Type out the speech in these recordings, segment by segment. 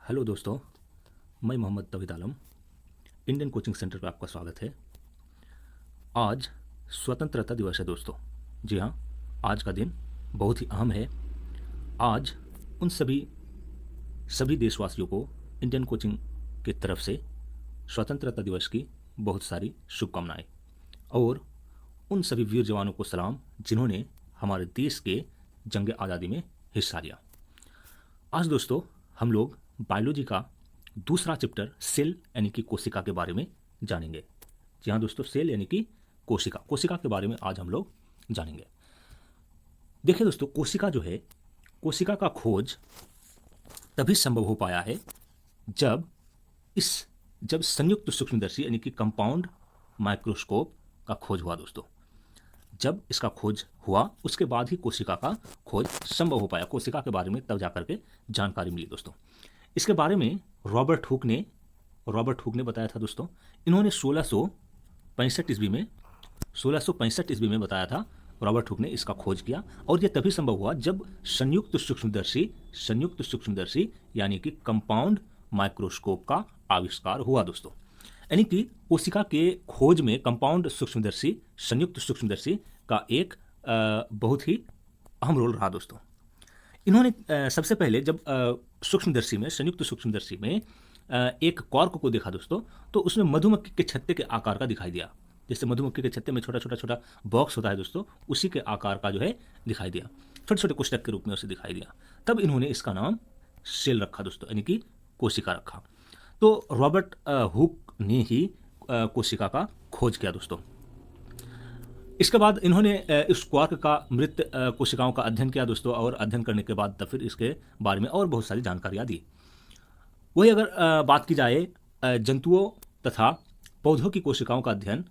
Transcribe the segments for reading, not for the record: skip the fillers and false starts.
Hello दोस्तों, मैं मोहम्मद तौहीद आलम Indian coaching centre पर आपका स्वागत है। आज स्वतंत्रता दिवस है दोस्तों। जी हाँ, आज का दिन बहुत ही अहम है। आज उन सभी देशवासियों को इंडियन कोचिंग की तरफ से स्वतंत्रता दिवस की बहुत सारी शुभकामनाएं और उन सभी वीर जवानों को सलाम जिन्होंने हमारे देश के जंग आज़ादी में हिस्सा लिया। आज दोस्तों हम लोग बायोलॉजी का दूसरा चैप्टर सेल यानी कि कोशिका के बारे में जानेंगे। जी हाँ दोस्तों, सेल यानी कि कोशिका के बारे में आज हम लोग जानेंगे। देखिए दोस्तों, कोशिका जो है, कोशिका का खोज तभी संभव हो पाया है जब संयुक्त सूक्ष्मदर्शी यानी कि कंपाउंड माइक्रोस्कोप का खोज हुआ दोस्तों। जब इसका खोज हुआ उसके बाद ही कोशिका का खोज संभव हो पाया। कोशिका के बारे में तब जाकर के जानकारी मिली दोस्तों। इसके बारे में रॉबर्ट हुक ने बताया था दोस्तों। इन्होंने 1665 ईस्वी में बताया था। रॉबर्ट हुक ने इसका खोज किया और यह तभी संभव हुआ जब संयुक्त सूक्ष्मदर्शी यानी कि कंपाउंड माइक्रोस्कोप का आविष्कार हुआ दोस्तों। यानी कि कोशिका के खोज में कंपाउंड सूक्ष्मदर्शी, संयुक्त सूक्ष्मदर्शी का एक बहुत ही अहम रोल रहा दोस्तों। इन्होंने सबसे पहले जब संयुक्त सूक्ष्मदर्शी में एक कॉर्क को देखा दोस्तों, तो उसमें मधुमक्खी के छत्ते के आकार का दिखाई दिया। जैसे मधुमक्खी के छत्ते में छोटा बॉक्स होता है दोस्तों, उसी के आकार का जो है दिखाई दिया, छोटे कोष्ठक के रूप में उसे दिखाई दिया। तब इन्होंने इसका नाम सेल रखा दोस्तों, यानी कि कोशिका रखा। तो रॉबर्ट हुक ने ही कोशिका का खोज किया दोस्तों। इसके बाद इन्होंने इस क्वार्क का मृत कोशिकाओं का अध्ययन किया दोस्तों, और अध्ययन करने के बाद फिर इसके बारे में और बहुत सारी जानकारियाँ दी। वही अगर बात की जाए जंतुओं तथा पौधों की कोशिकाओं का अध्ययन,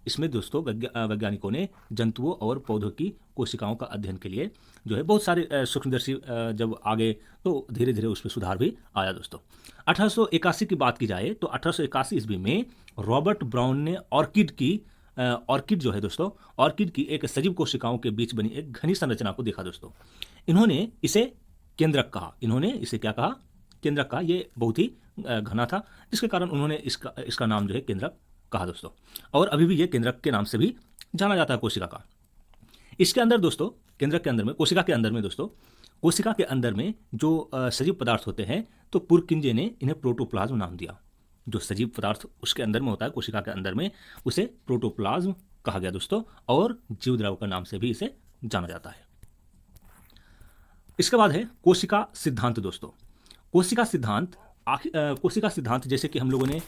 इसमें दोस्तों वैज्ञानिकों ने जंतुओं और पौधों की कोशिकाओं का अध्ययन के लिए जो है बहुत सारे सूक्ष्मदर्शी जब आगे तो धीरे धीरे उसमें सुधार भी आया दोस्तों। 1881 की बात की जाए तो 1881 ईस्वी में रॉबर्ट ब्राउन ने ऑर्किड जो है दोस्तों, ऑर्किड की एक सजीव कोशिकाओं के बीच बनी एक घनी संरचना को देखा दोस्तों। इन्होंने इसे केंद्रक कहा। केंद्रक कहा। ये बहुत ही घना था, जिसके कारण उन्होंने इसका नाम जो है केंद्रक कहा दोस्तों। और अभी भी ये केंद्रक के नाम से भी जाना जाता है कोशिका का। इसके अंदर दोस्तों, केंद्रक के अंदर में, कोशिका के अंदर में दोस्तों, कोशिका के अंदर में जो सजीव पदार्थ होते हैं, तो पुरकिंजे ने इन्हें प्रोटोप्लाज्म नाम दिया। जो सजीव पदार्थ उसके अंदर में होता है, कोशिका के अंदर में, उसे प्रोटोप्लाज्म कहा गया दोस्तों, और जीवद्रव का नाम से भी इसे जाना जाता है। इसके बाद है कोशिका सिद्धांत दोस्तों। कोशिका सिद्धांत जैसे कि हम लोगों ने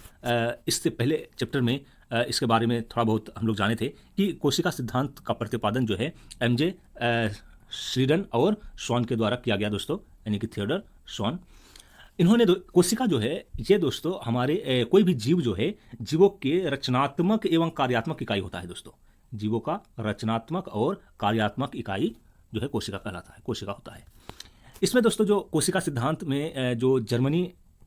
इससे पहले चैप्टर में इसके बारे में थोड़ा बहुत हम लोग जाने थे कि कोशिका सिद्धांत का प्रतिपादन जो है एमजे श्रीडन और स्वॉन के द्वारा किया गया दोस्तों, यानी कि थियोडर स्वॉन। इन्होंने कोशिका जो है ये दोस्तों हमारे कोई भी जीव जो है, जीवों के रचनात्मक एवं कार्यात्मक इकाई होता है दोस्तों। जीवों का रचनात्मक और कार्यात्मक इकाई जो है कोशिका कहलाता है, कोशिका होता है। इसमें दोस्तों जो कोशिका सिद्धांत में जो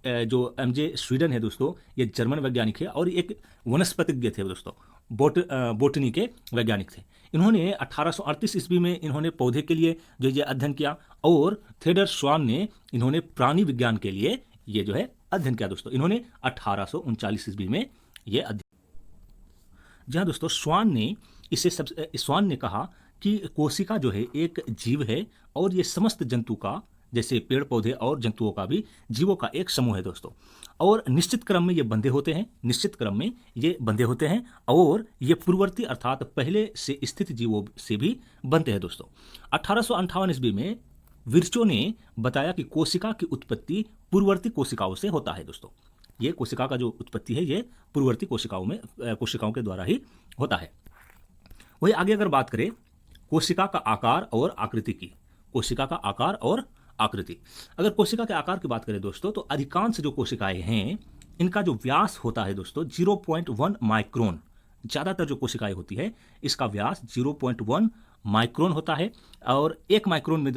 जो एमजे स्वीडन है दोस्तों, ये जर्मन वैज्ञानिक है और एक वनस्पतिज्ञ थे दोस्तों, बोटनी के वैज्ञानिक थे। इन्होंने 1838 ईस्वी में इन्होंने पौधे के लिए जो ये अध्ययन किया, और थियोडर स्वॉन ने इन्होंने प्राणी विज्ञान के लिए ये जो है अध्ययन किया दोस्तों। इन्होंने 1839 ईस्वी में ये अध्ययन। जहाँ दोस्तों स्वॉन ने कहा कि कोशिका जो है एक जीव है, और ये समस्त जंतु का, जैसे पेड़ पौधे और जंतुओं का भी, जीवों का एक समूह है दोस्तों। और निश्चित क्रम में ये बंधे होते हैं, और ये पूर्ववर्ती अर्थात पहले से स्थित जीवों से भी बनते हैं दोस्तों। 1858 ईस्वी में विर्चो ने बताया कि कोशिका की उत्पत्ति पूर्ववर्ती कोशिकाओं से होता है दोस्तों। ये कोशिका का जो उत्पत्ति है ये पूर्ववर्ती कोशिकाओं के द्वारा ही होता है। वही आगे अगर बात करें कोशिका का आकार और आकृति की, अगर कोशिका के आकार की बात करें दोस्तों, तो अधिकांश जो कोशिकाएं हैं इनका जो व्यास होता है दोस्तों 0.1 माइक्रोन। ज़्यादातर जो कोशिकाएं होती है इसका व्यास 0.1 माइक्रोन होता है, और 1 माइक्रोन में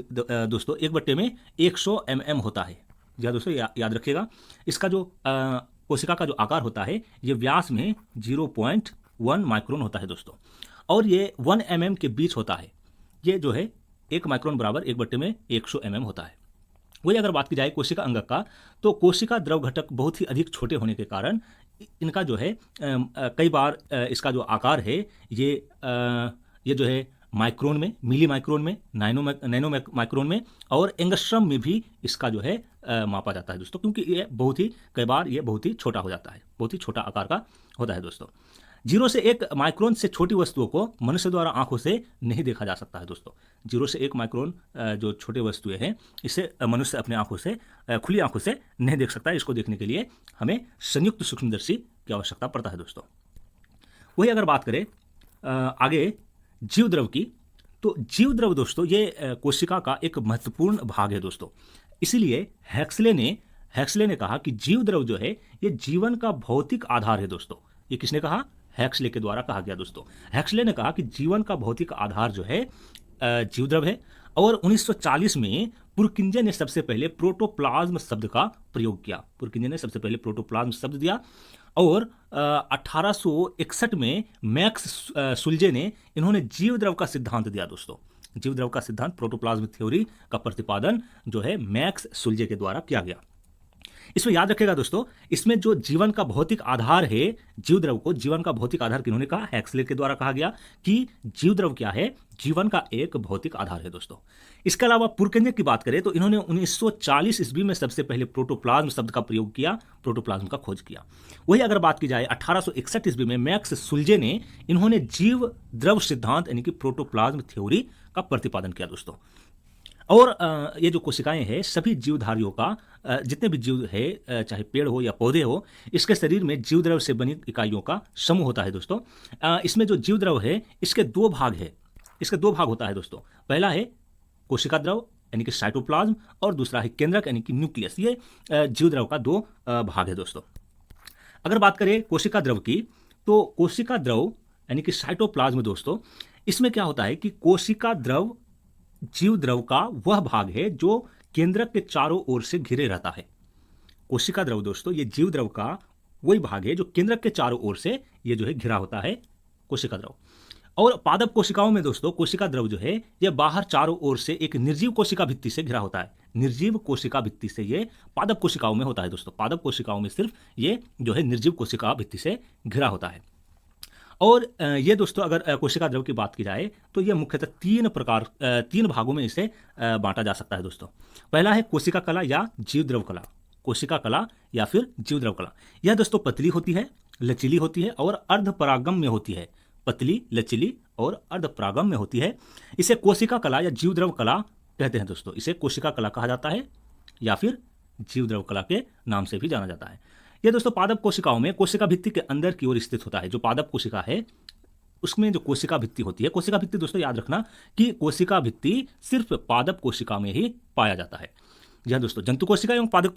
दोस्तों 1/100 mm होता है। या दोस्तों याद रखिएगा, इसका जो कोशिका का जो आकार होता है ये व्यास में 0.1 माइक्रोन होता है दोस्तों, और ये 1 mm के बीच होता है। ये जो है 1 माइक्रोन बराबर 1/100 mm होता है। वही अगर बात की जाए कोशिका अंगक का, तो कोशिका द्रव घटक बहुत ही अधिक छोटे होने के कारण इनका जो है कई बार इसका जो आकार है ये ये जो है माइक्रोन में, मिली माइक्रोन में, नैनो माइक्रोन में और एंगस्ट्रम में भी इसका जो है मापा जाता है दोस्तों, क्योंकि ये बहुत ही कई बार ये बहुत ही छोटा हो जाता है, बहुत ही छोटा आकार का होता है दोस्तों। 0 से 1 माइक्रोन से छोटी वस्तुओं को मनुष्य द्वारा आंखों से नहीं देखा जा सकता है दोस्तों। 0 से 1 माइक्रोन जो छोटे वस्तुएं हैं इसे मनुष्य अपने आंखों से खुली आंखों से नहीं देख सकता है। इसको देखने के लिए हमें संयुक्त सूक्ष्मदर्शी की आवश्यकता पड़ता है दोस्तों। वही अगर बात करें आगे जीव द्रव की, तो जीव द्रव दोस्तों ये कोशिका का एक महत्वपूर्ण भाग है दोस्तों। इसीलिए हैक्सले ने कहा कि जीव द्रव जो है ये जीवन का भौतिक आधार है दोस्तों। ये किसने कहा? हैक्सले के द्वारा कहा गया दोस्तों। हैक्सले ने कहा कि जीवन का भौतिक आधार जो है जीव द्रव है। और 1940 में पुरकिंजे ने सबसे पहले प्रोटोप्लाज्म शब्द का प्रयोग किया। पुरकिंजे ने सबसे पहले प्रोटोप्लाज्म शब्द दिया और 1861 में मैक्स सुल्जे ने इन्होंने जीव द्रव का सिद्धांत दिया दोस्तों। जीव द्रव का सिद्धांत, प्रोटोप्लाज्म थ्योरी का प्रतिपादन जो है मैक्स सुल्जे के द्वारा किया गया। इसमें याद रखेगा दोस्तों, इसमें जो जीवन का भौतिक आधार है जीव द्रव को, जीवन का भौतिक आधार किन्होंने कहा? हैक्सले के द्वारा कहा गया कि जीव द्रव क्या है? जीवन का एक भौतिक आधार है दोस्तों। इसके अलावा पुरकिंजे की बात करें तो इन्होंने 1940 ईस्वी में सबसे पहले प्रोटोप्लाज्म शब्द का प्रयोग किया, प्रोटोप्लाज्म का खोज किया। वही अगर बात की जाए 1861 ईस्वी में मैक्स सुल्जे ने इन्होंने जीव द्रव सिद्धांत यानी कि प्रोटोप्लाज्म थ्योरी का प्रतिपादन किया दोस्तों। और ये जो कोशिकाएं हैं सभी जीवधारियों का, जितने भी जीव है चाहे पेड़ हो या पौधे हो, इसके शरीर में जीव द्रव से बनी इकाइयों का समूह होता है दोस्तों। इसमें जो जीव द्रव है इसके दो भाग है, इसके दो भाग होता है दोस्तों। पहला है कोशिका द्रव यानी कि साइटोप्लाज्म और दूसरा है केंद्रक यानी कि न्यूक्लियस। ये जीव द्रव का दो भाग है दोस्तों। अगर बात करें कोशिका द्रव की, तो कोशिका द्रव यानी कि साइटोप्लाज्म दोस्तों, इसमें क्या होता है कि कोशिका द्रव जीव द्रव का वह भाग है जो केंद्रक के चारों ओर से घिरे रहता है। कोशिका द्रव दोस्तों ये जीव द्रव का वही भाग है जो केंद्रक के चारों ओर से ये जो है घिरा होता है कोशिका द्रव। और पादप कोशिकाओं में दोस्तों कोशिका द्रव जो है ये बाहर चारों ओर से एक निर्जीव कोशिका भित्ति से घिरा होता है। निर्जीव कोशिका भित्ति से ये पादप कोशिकाओं में होता है दोस्तों। पादप कोशिकाओं में सिर्फ ये जो है निर्जीव कोशिका भित्ति से घिरा होता है। और ये दोस्तों अगर कोशिका द्रव की बात की जाए तो ये मुख्यतः तीन भागों में इसे बांटा जा सकता है दोस्तों। पहला है कोशिका कला या जीव द्रव कला। कोशिका कला या फिर जीव द्रव कला, यह दोस्तों पतली होती है, लचीली होती है और अर्धपरागम्य होती है। पतली, लचीली और अर्धपरागम्य होती है। इसे कोशिका कला या जीव द्रव कला कहते हैं दोस्तों। इसे कोशिका कला कहा जाता है या फिर जीव द्रव कला के नाम से भी जाना जाता है। यह दोस्तों पादप कोशिकाओं में कोशिका भित्ति के अंदर की ओर स्थित होता है। जो पादप कोशिका है उसमें जो कोशिका भित्ति होती है, कोशिका भित्ति दोस्तों याद रखना कि कोशिका भित्ति सिर्फ पादप कोशिका में ही पाया जाता है। जी हाँ दोस्तों, जंतु कोशिका एवं पादप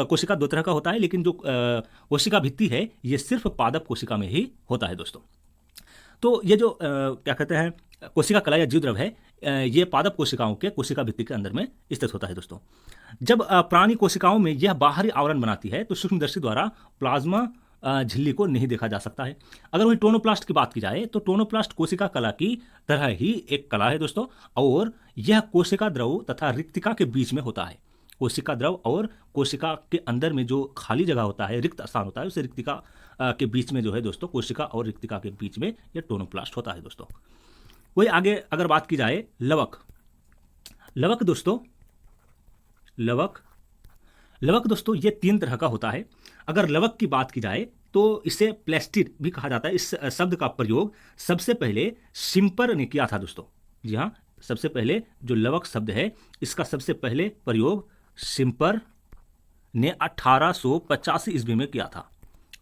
कोशिका दो तरह का होता है, लेकिन जो कोशिका भित्ति है ये सिर्फ पादप कोशिका में ही होता है दोस्तों। तो ये जो क्या कहते हैं कोशिका कला या जीव द्रव है, ये पादप कोशिकाओं के कोशिका भित्ति के अंदर में स्थित होता है दोस्तों। जब प्राणी कोशिकाओं में यह बाहरी आवरण बनाती है तो सूक्ष्मदर्शी द्वारा प्लाज्मा झिल्ली को नहीं देखा जा सकता है। अगर वही टोनोप्लास्ट की बात की जाए तो टोनोप्लास्ट कोशिका कला की तरह ही एक कला है दोस्तों, और यह कोशिका द्रव तथा रिक्तिका के बीच में होता है। कोशिका द्रव और कोशिका के अंदर में जो खाली जगह होता है, रिक्त स्थान होता है, उसे रिक्तिका के बीच में जो है दोस्तों, कोशिका और रिक्तिका के बीच में यह टोनोप्लास्ट होता है दोस्तों। वही आगे अगर बात की जाए लवक दोस्तों, लवक दोस्तों ये तीन तरह का होता है। अगर लवक की बात की जाए तो इसे प्लेस्टिड भी कहा जाता है। इस शब्द का प्रयोग सबसे पहले सिम्पर ने किया था दोस्तों। जी हाँ, सबसे पहले जो लवक शब्द है इसका सबसे पहले प्रयोग सिम्पर ने 1885 ईस्वी में किया था।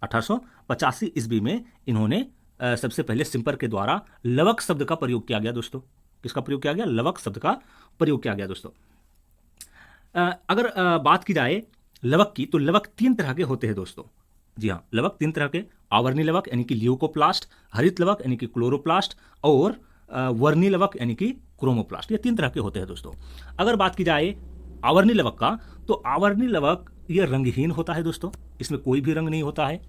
1885 ईस्वी में इन्होंने सबसे पहले सिम्पर के द्वारा लवक शब्द का प्रयोग किया गया दोस्तों। किसका प्रयोग किया गया? लवक शब्द का प्रयोग किया गया दोस्तों। अगर बात की जाए लवक की, तो लवक तीन तरह के होते हैं दोस्तों। जी हाँ, लवक तीन तरह के, आवर्णी लवक यानी कि ल्यूकोप्लास्ट, हरित लवक यानी कि क्लोरोप्लास्ट और वर्णी लवक यानी कि क्रोमोप्लास्ट। ये तीन तरह के होते हैं दोस्तों। अगर बात की जाए आवर्णी लवक का, तो आवर्णी लवक ये रंगहीन होता है दोस्तों, इसमें कोई भी रंग नहीं होता है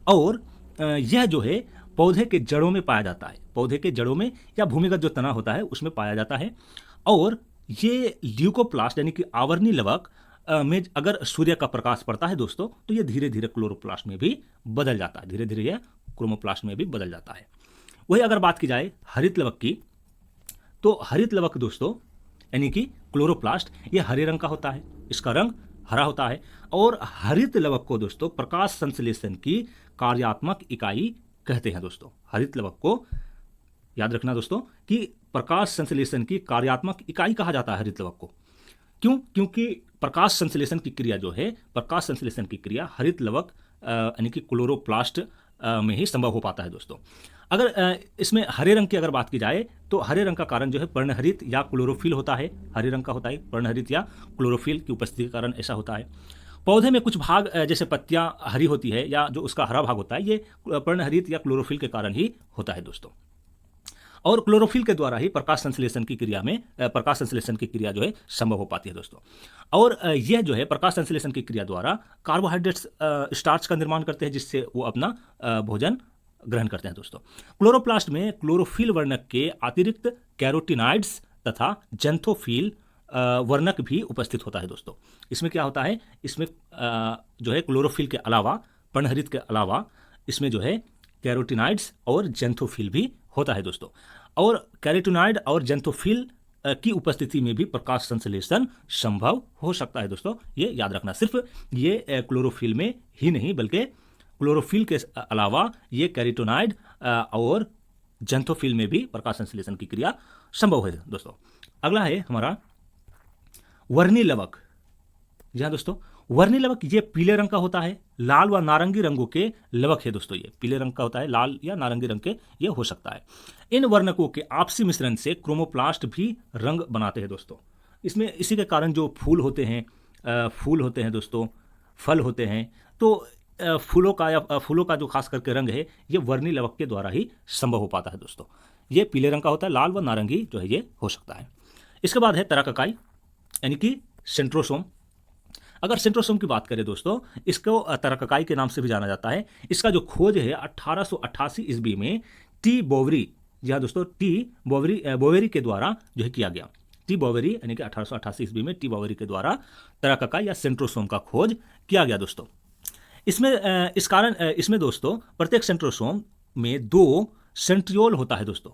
और यह जो है पौधे के जड़ों में पाया जाता है। पौधे के जड़ों में या भूमिगत जो तना होता है उसमें पाया जाता है। और ये ल्यूकोप्लास्ट यानी कि आवर्णी लवक में अगर सूर्य का प्रकाश पड़ता है दोस्तों, तो ये धीरे धीरे क्लोरोप्लास्ट में भी बदल जाता है, धीरे धीरे यह क्रोमोप्लास्ट में भी बदल जाता है। वही अगर बात की जाए हरित लवक की, तो हरित लवक दोस्तों यानी कि क्लोरोप्लास्ट, ये हरे रंग का होता है, इसका रंग हरा होता है। और हरित लवक को दोस्तों प्रकाश संश्लेषण की कार्यात्मक इकाई कहते हैं दोस्तों। हरित लवक को याद रखना दोस्तों कि प्रकाश संश्लेषण की कार्यात्मक इकाई कहा जाता है हरित लवक को। क्यों? क्योंकि प्रकाश संश्लेषण की क्रिया जो है, प्रकाश संश्लेषण की क्रिया हरित लवक यानी कि क्लोरोप्लास्ट में ही संभव हो पाता है दोस्तों। अगर इसमें हरे रंग की अगर बात की जाए, तो हरे रंग का कारण जो है पर्णहरित या क्लोरोफिल होता है। हरे रंग का होता है पर्णहरित या क्लोरोफिल की उपस्थिति के कारण ऐसा होता है। पौधे में कुछ भाग जैसे पत्तियां हरी होती है या जो उसका हरा भाग होता है, ये पर्णहरित या क्लोरोफिल के कारण ही होता है दोस्तों। और क्लोरोफिल के द्वारा ही प्रकाश संश्लेषण की क्रिया में प्रकाश संश्लेषण की क्रिया जो है संभव हो पाती है दोस्तों। और यह जो है प्रकाश संश्लेषण की क्रिया द्वारा कार्बोहाइड्रेट्स स्टार्च का निर्माण करते हैं, जिससे वो अपना भोजन ग्रहण करते हैं दोस्तों। क्लोरोप्लास्ट में क्लोरोफिल वर्णक के अतिरिक्त कैरोटिनाइड्स तथा जेंथोफिल वर्णक भी उपस्थित होता है दोस्तों। इसमें क्या होता है, इसमें जो है क्लोरोफिल के अलावा, पर्णहरित के अलावा, इसमें जो है कैरोटिनाइड्स और जेंथोफिल भी होता है दोस्तों। और कैरोटिनाइड और जेंथोफिल की उपस्थिति में भी प्रकाश संश्लेषण संभव हो सकता है दोस्तों। ये याद रखना, सिर्फ ये क्लोरोफिल में ही नहीं बल्कि क्लोरोफिल के अलावा ये कैरोटिनाइड और जेंथोफिल में भी प्रकाश संश्लेषण की क्रिया संभव है दोस्तों। अगला है हमारा वर्णी लवक। जी हाँ दोस्तों, वर्णी लवक ये पीले रंग का होता है, लाल व नारंगी रंगों के लवक है दोस्तों। ये पीले रंग का होता है, लाल या नारंगी रंग के ये हो सकता है। इन वर्णकों के आपसी मिश्रण से क्रोमोप्लास्ट भी रंग बनाते हैं दोस्तों। इसमें इसी के कारण जो फूल होते हैं दोस्तों, फल होते हैं, तो फूलों का जो खास करके रंग है, ये वर्णी लवक के द्वारा ही संभव हो पाता है दोस्तों। ये पीले रंग का होता है, लाल व नारंगी जो है ये हो सकता है। इसके बाद है तराककाई यानी कि सेंट्रोसोम। अगर सेंट्रोसोम की बात करें दोस्तों, इसको तराककाई के नाम से भी जाना जाता है। इसका जो खोज है 1888 ईस्वी में टी बोवेरी, जी हाँ दोस्तों, टी बोवेरी के द्वारा जो है किया गया। टी बोवेरी यानी कि 1888 ईस्वी में टी बोवेरी के द्वारा तराककाई या सेंट्रोसोम का खोज किया गया दोस्तों। इसमें दोस्तों प्रत्येक सेंट्रोसोम में 2 सेंट्रियोल होता है दोस्तों,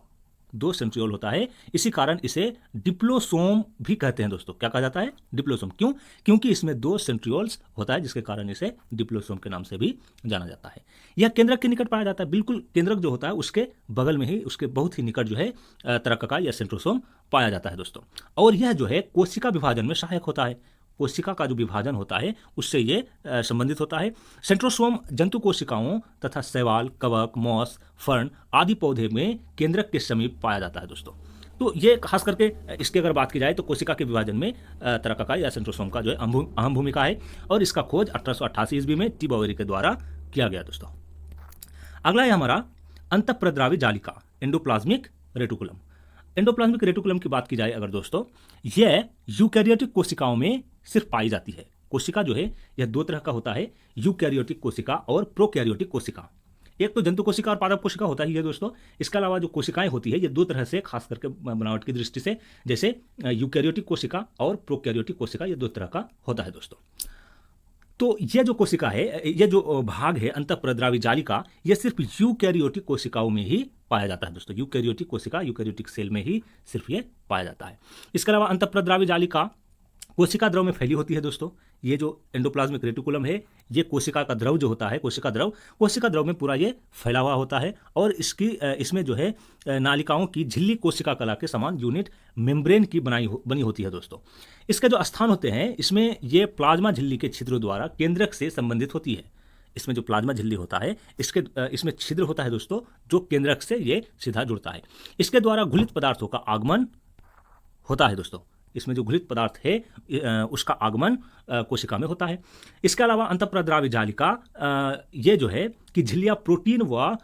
2 सेंट्रियोल होता है। इसी कारण इसे डिप्लोसोम भी कहते हैं दोस्तों। क्या कहा जाता है? डिप्लोसोम। क्यों? क्योंकि इसमें 2 सेंट्रियोल्स होता है, जिसके कारण इसे डिप्लोसोम के नाम से भी जाना जाता है। यह केंद्रक के निकट पाया जाता है, बिल्कुल केंद्रक जो होता है उसके बगल में ही, उसके बहुत ही निकट जो है तराककाई या सेंट्रोसोम पाया जाता है दोस्तों। और यह जो है कोशिका विभाजन में सहायक होता है। कोशिका का जो विभाजन होता है उससे ये संबंधित होता है। सेंट्रोसोम जंतु कोशिकाओं तथा शैवाल, कवक, मॉस, फर्न आदि पौधे में केंद्रक के समीप पाया जाता है दोस्तों। तो ये खास करके इसकी अगर बात की जाए तो कोशिका के विभाजन में तराककाई या सेंट्रोसोम का जो है अहम भूमिका है। और इसका खोज 1888 ईस्वी में टी बोवेरी के द्वारा किया गया दोस्तों। अगला है हमारा अंतःप्रद्रावी जालिका, एंडोप्लाज्मिक रेटिकुलम। एंडोप्लाज्मिक रेटिकुलम की बात की जाए अगर दोस्तों, यह यूकैरियोटिक कोशिकाओं में सिर्फ पाई जाती है। कोशिका जो है यह 2 तरह का होता है, यूकैरियोटिक कोशिका और प्रोकैरियोटिक कोशिका। एक तो जंतु कोशिका और पादप कोशिका होता ही है दोस्तों। इसके अलावा जो कोशिकाएं होती है ये 2 तरह से, खास करके बनावट की दृष्टि से, जैसे यूकैरियोटिक कोशिका और प्रोकैरियोटिक कोशिका, ये 2 तरह का होता है दोस्तों। तो ये जो कोशिका है, ये जो भाग है अंतःप्रद्रावी जालिका, ये सिर्फ यूकैरियोटिक कोशिकाओं में ही पाया जाता है दोस्तों। यूकैरियोटिक कोशिका, यूकैरियोटिक सेल में ही सिर्फ ये पाया जाता है। इसके अलावा अंतःप्रद्रावी जालिका कोशिका द्रव में फैली होती है दोस्तों। ये जो एंडोप्लाज्मिक रेटिकुलम है, ये कोशिका का द्रव जो होता है, कोशिका द्रव में पूरा ये फैला हुआ होता है। और इसमें जो है नालिकाओं की झिल्ली कोशिका कला के समान यूनिट मेम्ब्रेन की बनी होती है दोस्तों। इसके जो स्थान होते हैं, इसमें ये प्लाज्मा झिल्ली के छिद्रों द्वारा केंद्रक से संबंधित होती है। इसमें जो प्लाज्मा झिल्ली होता है, इसमें छिद्र होता है दोस्तों, जो केंद्रक से ये सीधा जुड़ता है। इसके द्वारा घुलित पदार्थों का आगमन होता है दोस्तों। इसमें जो घुलित पदार्थ है उसका आगमन कोशिका में होता है। इसके अलावा अंतःप्रद्रावी जालिका ये जो है कि झिल्लियाँ प्रोटीन व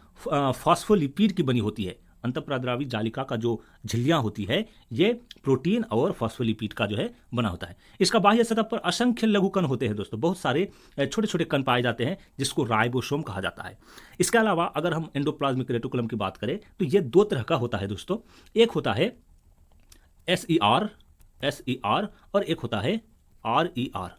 फॉस्फोलिपिड की बनी होती है। अंतःप्रद्रावी जालिका का जो झिल्लियाँ होती है ये प्रोटीन और फॉस्फोलिपिड का जो है बना होता है। इसका बाह्य सतह पर असंख्य लघु कण होते हैं दोस्तों, बहुत सारे छोटे छोटे कण पाए जाते हैं, जिसको राइबोसोम कहा जाता है। इसके अलावा अगर हम एंडोप्लाज्मिक रेटिकुलम की बात करें तो ये 2 तरह का होता है दोस्तों। एक होता है SER और एक होता है RER।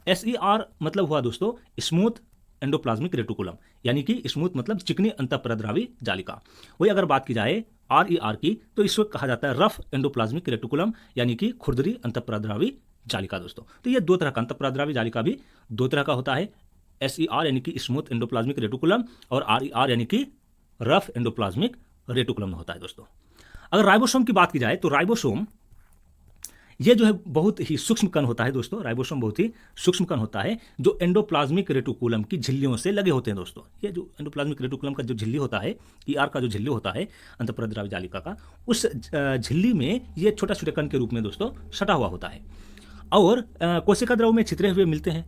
SER मतलब हुआ दोस्तों स्मूथ एंडोप्लाज्मिक रेटिकुलम, यानी कि स्मूथ मतलब चिकनी अंतःपरद्रावी जालिका। वही अगर बात की जाए RER की तो इसको कहा जाता है रफ एंडोप्लाज्मिक रेटिकुलम, यानी कि खुरदरी अंतःपरद्रावी जालिका दोस्तों। तो ये दो तरह का अंतःपरद्रावी जालिका भी दो तरह का होता है, SER यानी कि स्मूथ एंडोप्लाज्मिक रेटिकुलम और RER यानी कि रफ एंडोप्लाज्मिक रेटिकुलम होता है दोस्तों। अगर राइबोसोम की बात की जाए तो राइबोसोम ये जो है बहुत ही सूक्ष्म कण होता है दोस्तों। राइबोसोम बहुत ही सूक्ष्म कण होता है जो एंडोप्लाज्मिक रेटिकुलम की झिल्लियों से लगे होते हैं दोस्तों। ये जो एंडोप्लाज्मिक रेटिकुलम का जो झिल्ली होता है, ER का जो झिल्ली होता है अंतःपरद्रावी जालिका का, उस झिल्ली में ये छोटा छोटे कण के रूप में दोस्तों सटा हुआ होता है और कोशिका द्रव में छितरे हुए मिलते हैं।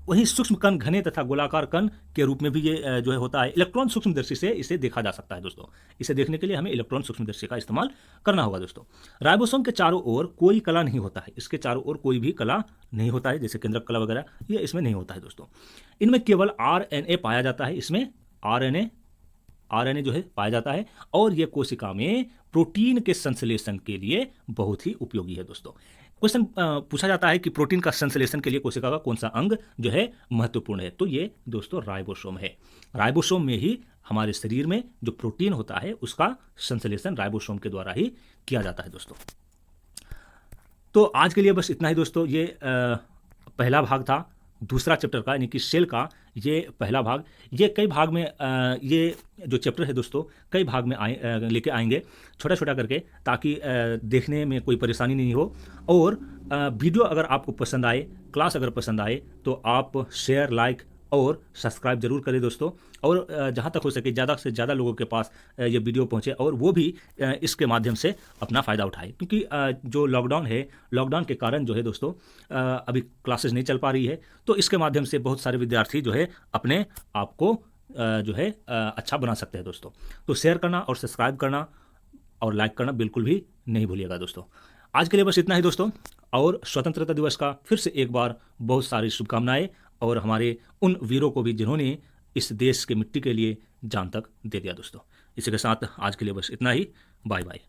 वहीं सूक्ष्म कण घने तथा गोलाकार कण के रूप में भी ये जो है होता है। इलेक्ट्रॉन सूक्ष्मदर्शी से इसे देखा जा सकता है दोस्तों। इसे देखने के लिए हमें इलेक्ट्रॉन सूक्ष्मदर्शी का इस्तेमाल करना होगा दोस्तों। राइबोसोम के चारों ओर कोई कला नहीं होता है, इसके चारों ओर कोई भी कला नहीं होता है, जैसे केंद्रक कला वगैरह ये इसमें नहीं होता है दोस्तों। इनमें केवल RNA पाया जाता है, इसमें RNA जो है पाया जाता है और यह कोशिका में प्रोटीन के संश्लेषण के लिए बहुत ही उपयोगी है दोस्तों। क्वेश्चन पूछा जाता है कि प्रोटीन का संश्लेषण के लिए कोशिका का कौन सा अंग जो है महत्वपूर्ण है, तो ये दोस्तों राइबोसोम है। राइबोसोम में ही हमारे शरीर में जो प्रोटीन होता है उसका संश्लेषण राइबोसोम के द्वारा ही किया जाता है दोस्तों। तो आज के लिए बस इतना ही दोस्तों। ये पहला भाग था दूसरा चैप्टर का, यानी कि सेल का ये पहला भाग। ये कई भाग में ये जो चैप्टर है दोस्तों कई भाग में लेके आएंगे छोटा छोटा करके, ताकि देखने में कोई परेशानी नहीं हो। और वीडियो अगर आपको पसंद आए, क्लास अगर पसंद आए तो आप शेयर, लाइक और सब्सक्राइब जरूर करें दोस्तों। और जहाँ तक हो सके ज़्यादा से ज़्यादा लोगों के पास ये वीडियो पहुँचे और वो भी इसके माध्यम से अपना फ़ायदा उठाए, क्योंकि जो लॉकडाउन है, लॉकडाउन के कारण जो है दोस्तों अभी क्लासेस नहीं चल पा रही है, तो इसके माध्यम से बहुत सारे विद्यार्थी जो है अपने आप को जो है अच्छा बना सकते हैं दोस्तों। तो शेयर करना और सब्सक्राइब करना और लाइक करना बिल्कुल भी नहीं भूलिएगा दोस्तों। आज के लिए बस इतना ही दोस्तों, और स्वतंत्रता दिवस का फिर से एक बार बहुत सारी शुभकामनाएं, और हमारे उन वीरों को भी जिन्होंने इस देश के मिट्टी के लिए जान तक दे दिया दोस्तों। इसी के साथ आज के लिए बस इतना ही। Bye bye.